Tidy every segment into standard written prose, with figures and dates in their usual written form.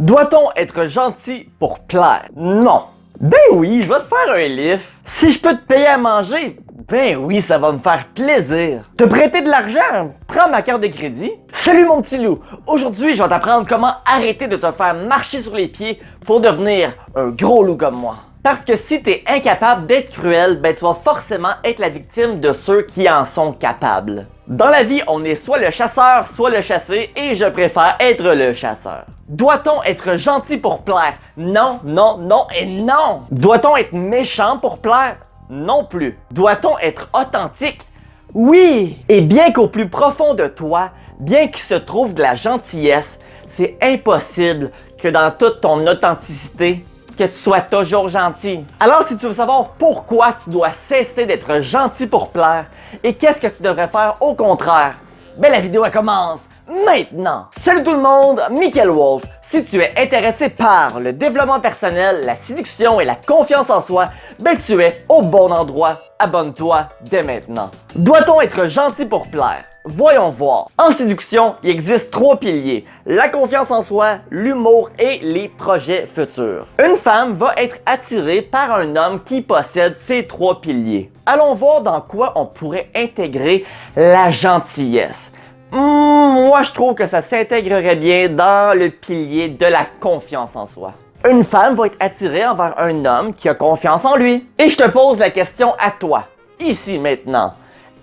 Doit-on être gentil pour plaire? Non. Ben oui, je vais te faire un lift. Si je peux te payer à manger, ben oui, ça va me faire plaisir. Te prêter de l'argent? Prends ma carte de crédit. Salut mon petit loup. Aujourd'hui, je vais t'apprendre comment arrêter de te faire marcher sur les pieds pour devenir un gros loup comme moi. Parce que si t'es incapable d'être cruel, ben tu vas forcément être la victime de ceux qui en sont capables. Dans la vie, on est soit le chasseur, soit le chassé, et je préfère être le chasseur. Doit-on être gentil pour plaire? Non, non, non et non! Doit-on être méchant pour plaire? Non plus. Doit-on être authentique? Oui! Et bien qu'au plus profond de toi, bien qu'il se trouve de la gentillesse, c'est impossible que dans toute ton authenticité, que tu sois toujours gentil. Alors si tu veux savoir pourquoi tu dois cesser d'être gentil pour plaire et qu'est-ce que tu devrais faire au contraire, ben la vidéo elle commence maintenant! Salut tout le monde, Michael Wolf. Si tu es intéressé par le développement personnel, la séduction et la confiance en soi, ben tu es au bon endroit. Abonne-toi dès maintenant. Doit-on être gentil pour plaire? Voyons voir. En séduction, il existe 3 piliers. La confiance en soi, l'humour et les projets futurs. Une femme va être attirée par un homme qui possède ces 3 piliers. Allons voir dans quoi on pourrait intégrer la gentillesse. Moi, je trouve que ça s'intégrerait bien dans le pilier de la confiance en soi. Une femme va être attirée envers un homme qui a confiance en lui. Et je te pose la question à toi, ici maintenant.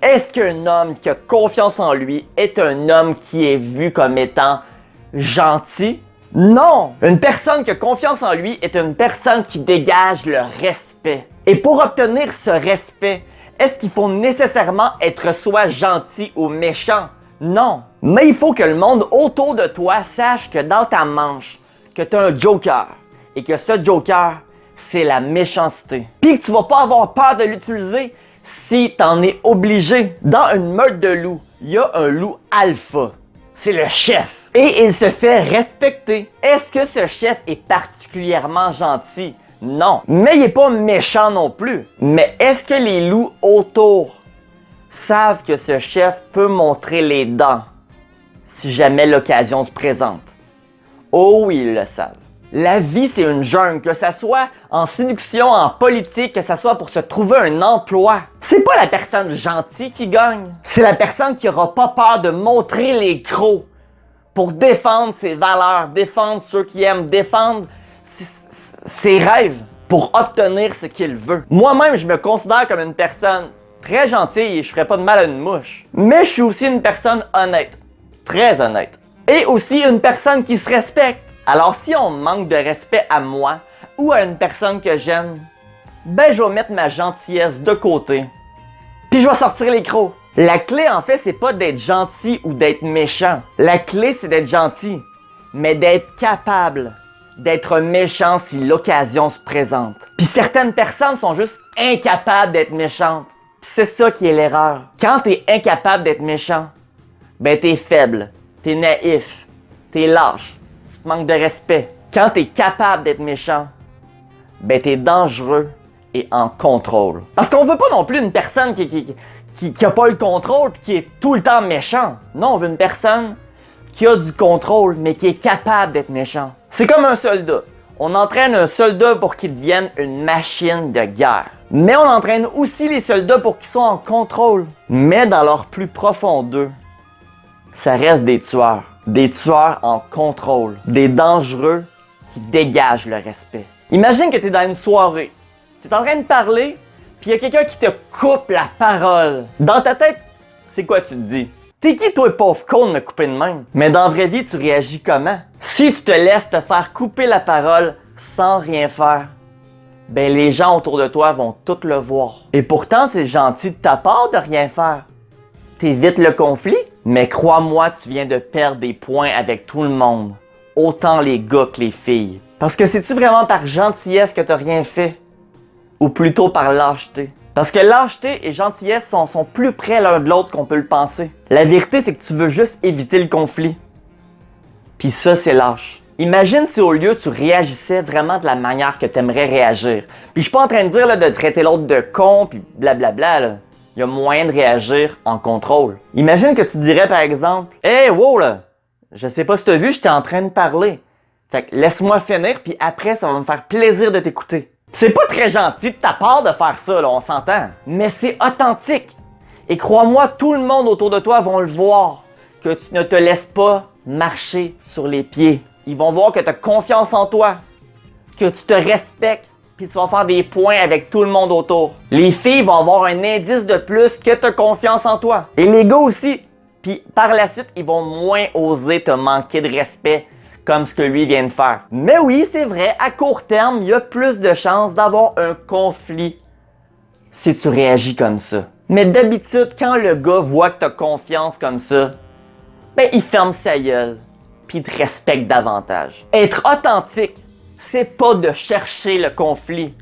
Est-ce qu'un homme qui a confiance en lui est un homme qui est vu comme étant gentil? Non! Une personne qui a confiance en lui est une personne qui dégage le respect. Et pour obtenir ce respect, est-ce qu'il faut nécessairement être soit gentil ou méchant? Non! Mais il faut que le monde autour de toi sache que dans ta manche, que tu as un joker. Et que ce joker, c'est la méchanceté. Puis que tu vas pas avoir peur de l'utiliser si t'en es obligé. Dans une meute de loups, il y a un loup alpha. C'est le chef. Et il se fait respecter. Est-ce que ce chef est particulièrement gentil? Non. Mais il est pas méchant non plus. Mais est-ce que les loups autour savent que ce chef peut montrer les dents si jamais l'occasion se présente? Oh oui, ils le savent. La vie, c'est une jungle, que ça soit en séduction, en politique, que ça soit pour se trouver un emploi. C'est pas la personne gentille qui gagne, c'est la personne qui aura pas peur de montrer les crocs pour défendre ses valeurs, défendre ceux qui aiment, défendre ses rêves pour obtenir ce qu'il veut. Moi-même, je me considère comme une personne très gentille et je ferais pas de mal à une mouche. Mais je suis aussi une personne honnête, très honnête. Et aussi une personne qui se respecte. Alors si on manque de respect à moi ou à une personne que j'aime, ben je vais mettre ma gentillesse de côté. Puis je vais sortir les crocs. La clé en fait, c'est pas d'être gentil ou d'être méchant. La clé c'est d'être gentil, mais d'être capable d'être méchant si l'occasion se présente. Puis certaines personnes sont juste incapables d'être méchantes. Puis c'est ça qui est l'erreur. Quand t'es incapable d'être méchant, ben t'es faible, t'es naïf, t'es lâche. Tu te manques de respect. Quand t'es capable d'être méchant, ben t'es dangereux et en contrôle. Parce qu'on veut pas non plus une personne qui a pas le contrôle et qui est tout le temps méchant. Non, on veut une personne qui a du contrôle mais qui est capable d'être méchant. C'est comme un soldat. On entraîne un soldat pour qu'il devienne une machine de guerre. Mais on entraîne aussi les soldats pour qu'ils soient en contrôle. Mais dans leur plus profond d'eux, ça reste des tueurs. Des tueurs en contrôle. Des dangereux qui dégagent le respect. Imagine que tu es dans une soirée. Tu es en train de parler, puis il y a quelqu'un qui te coupe la parole. Dans ta tête, c'est quoi tu te dis? T'es qui toi, pauvre con, de me couper de même? Mais dans la vraie vie, tu réagis comment? Si tu te laisses te faire couper la parole sans rien faire, ben les gens autour de toi vont tout le voir. Et pourtant, c'est gentil de ta part de rien faire. T'évites le conflit, mais crois-moi, tu viens de perdre des points avec tout le monde. Autant les gars que les filles. Parce que c'est-tu vraiment par gentillesse que t'as rien fait? Ou plutôt par lâcheté? Parce que lâcheté et gentillesse sont plus près l'un de l'autre qu'on peut le penser. La vérité, c'est que tu veux juste éviter le conflit. Puis ça, c'est lâche. Imagine si au lieu, tu réagissais vraiment de la manière que t'aimerais réagir. Puis je suis pas en train de dire là, de traiter l'autre de con, puis blablabla, là. Il y a moyen de réagir en contrôle. Imagine que tu dirais par exemple « Hey, wow là, je sais pas si t'as vu, j'étais en train de parler. Fait que laisse-moi finir, puis après, ça va me faire plaisir de t'écouter. C'est pas très gentil de ta part de faire ça, là, on s'entend. Mais c'est authentique. Et crois-moi, tout le monde autour de toi vont le voir, que tu ne te laisses pas marcher sur les pieds. Ils vont voir que tu as confiance en toi, que tu te respectes, puis tu vas faire des points avec tout le monde autour. Les filles vont avoir un indice de plus que tu as confiance en toi. Et les gars aussi. Puis par la suite, ils vont moins oser te manquer de respect comme ce que lui vient de faire. Mais oui, c'est vrai, à court terme, il y a plus de chances d'avoir un conflit si tu réagis comme ça. Mais d'habitude, quand le gars voit que tu as confiance comme ça, ben il ferme sa gueule, puis il te respecte davantage. Être authentique, c'est pas de chercher le conflit,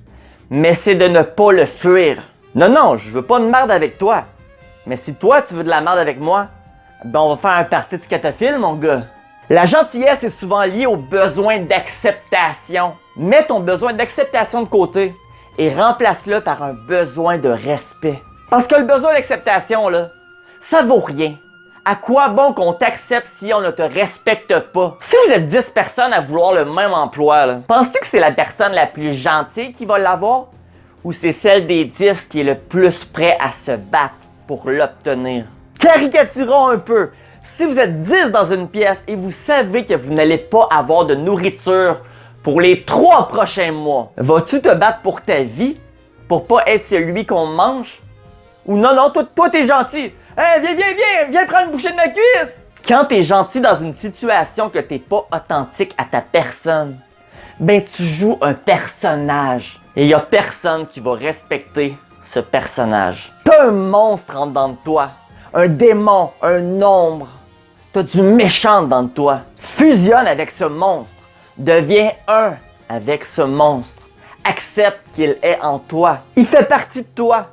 mais c'est de ne pas le fuir. Non, je veux pas de merde avec toi. Mais si toi, tu veux de la merde avec moi, ben on va faire un party de scatophile, mon gars. La gentillesse est souvent liée au besoin d'acceptation. Mets ton besoin d'acceptation de côté et remplace-le par un besoin de respect. Parce que le besoin d'acceptation, là, ça vaut rien. À quoi bon qu'on t'accepte si on ne te respecte pas? Si vous êtes 10 personnes à vouloir le même emploi, là, penses-tu que c'est la personne la plus gentille qui va l'avoir? Ou c'est celle des 10 qui est le plus prêt à se battre pour l'obtenir? Caricaturons un peu. Si vous êtes 10 dans une pièce et vous savez que vous n'allez pas avoir de nourriture pour les 3 prochains mois, vas-tu te battre pour ta vie? Pour pas être celui qu'on mange? Ou non, toi t'es gentil. Hey, viens prendre une bouchée de ma cuisse! Quand t'es gentil dans une situation que t'es pas authentique à ta personne, ben tu joues un personnage. Et y a personne qui va respecter ce personnage. T'as un monstre en dedans de toi. Un démon, un ombre. T'as du méchant dans toi. Fusionne avec ce monstre. Deviens un avec ce monstre. Accepte qu'il est en toi. Il fait partie de toi.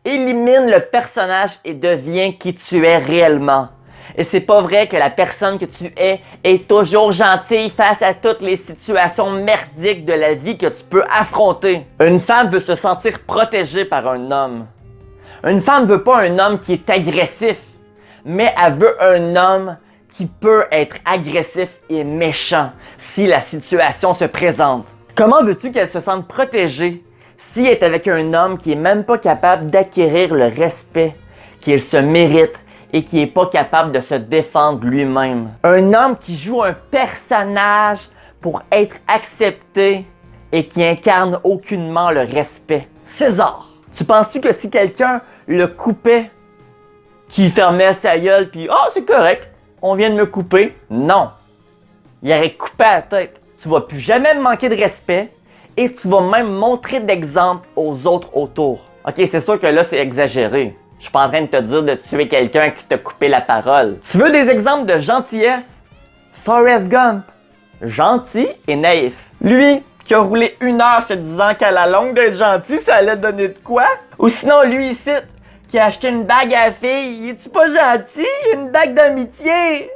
Élimine le personnage et deviens qui tu es réellement. Et c'est pas vrai que la personne que tu es est toujours gentille face à toutes les situations merdiques de la vie que tu peux affronter. Une femme veut se sentir protégée par un homme. Une femme veut pas un homme qui est agressif, mais elle veut un homme qui peut être agressif et méchant si la situation se présente. Comment veux-tu qu'elle se sente protégée si elle est avec un homme qui est même pas capable d'acquérir le respect qu'il se mérite et qui est pas capable de se défendre lui-même? Un homme qui joue un personnage pour être accepté et qui incarne aucunement le respect. César, tu penses-tu que si quelqu'un le coupait, qu'il fermait sa gueule puis « Ah, c'est correct, on vient de me couper », non. Il aurait coupé la tête. Tu vas plus jamais me manquer de respect et tu vas même montrer d'exemple aux autres autour. Ok, c'est sûr que là, c'est exagéré. Je suis pas en train de te dire de tuer quelqu'un qui t'a coupé la parole. Tu veux des exemples de gentillesse? Forrest Gump. Gentil et naïf. Lui, qui a roulé 1 heure se disant qu'à la longue d'être gentil, ça allait donner de quoi? Ou sinon, lui ici, qui a acheté une bague à la fille. Es-tu pas gentil? Une bague d'amitié.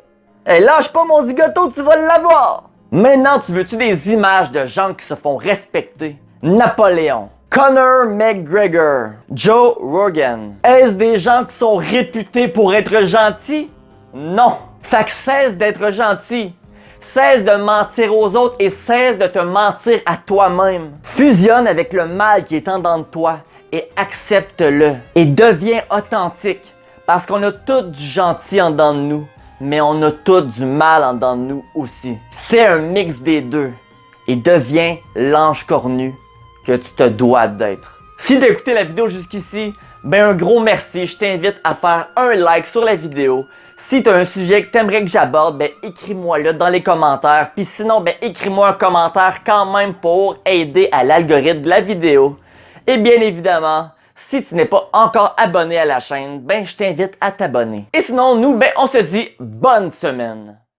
Hey, lâche pas mon zigoto, tu vas l'avoir. Maintenant, tu veux-tu des images de gens qui se font respecter? Napoléon, Conor McGregor, Joe Rogan. Est-ce des gens qui sont réputés pour être gentils? Non. Fait que cesse d'être gentil. Cesse de mentir aux autres et cesse de te mentir à toi-même. Fusionne avec le mal qui est en dedans de toi et accepte-le. Et deviens authentique parce qu'on a tout du gentil en dedans de nous. Mais on a tout du mal en dedans de nous aussi. Fais un mix des deux et deviens l'ange cornu que tu te dois d'être. Si tu as écouté la vidéo jusqu'ici, ben un gros merci. Je t'invite à faire un like sur la vidéo. Si tu as un sujet que tu aimerais que j'aborde, ben écris-moi là dans les commentaires. Puis sinon, ben écris-moi un commentaire quand même pour aider à l'algorithme de la vidéo. Et bien évidemment, si tu n'es pas encore abonné à la chaîne, ben je t'invite à t'abonner. Et sinon, nous, ben on se dit bonne semaine.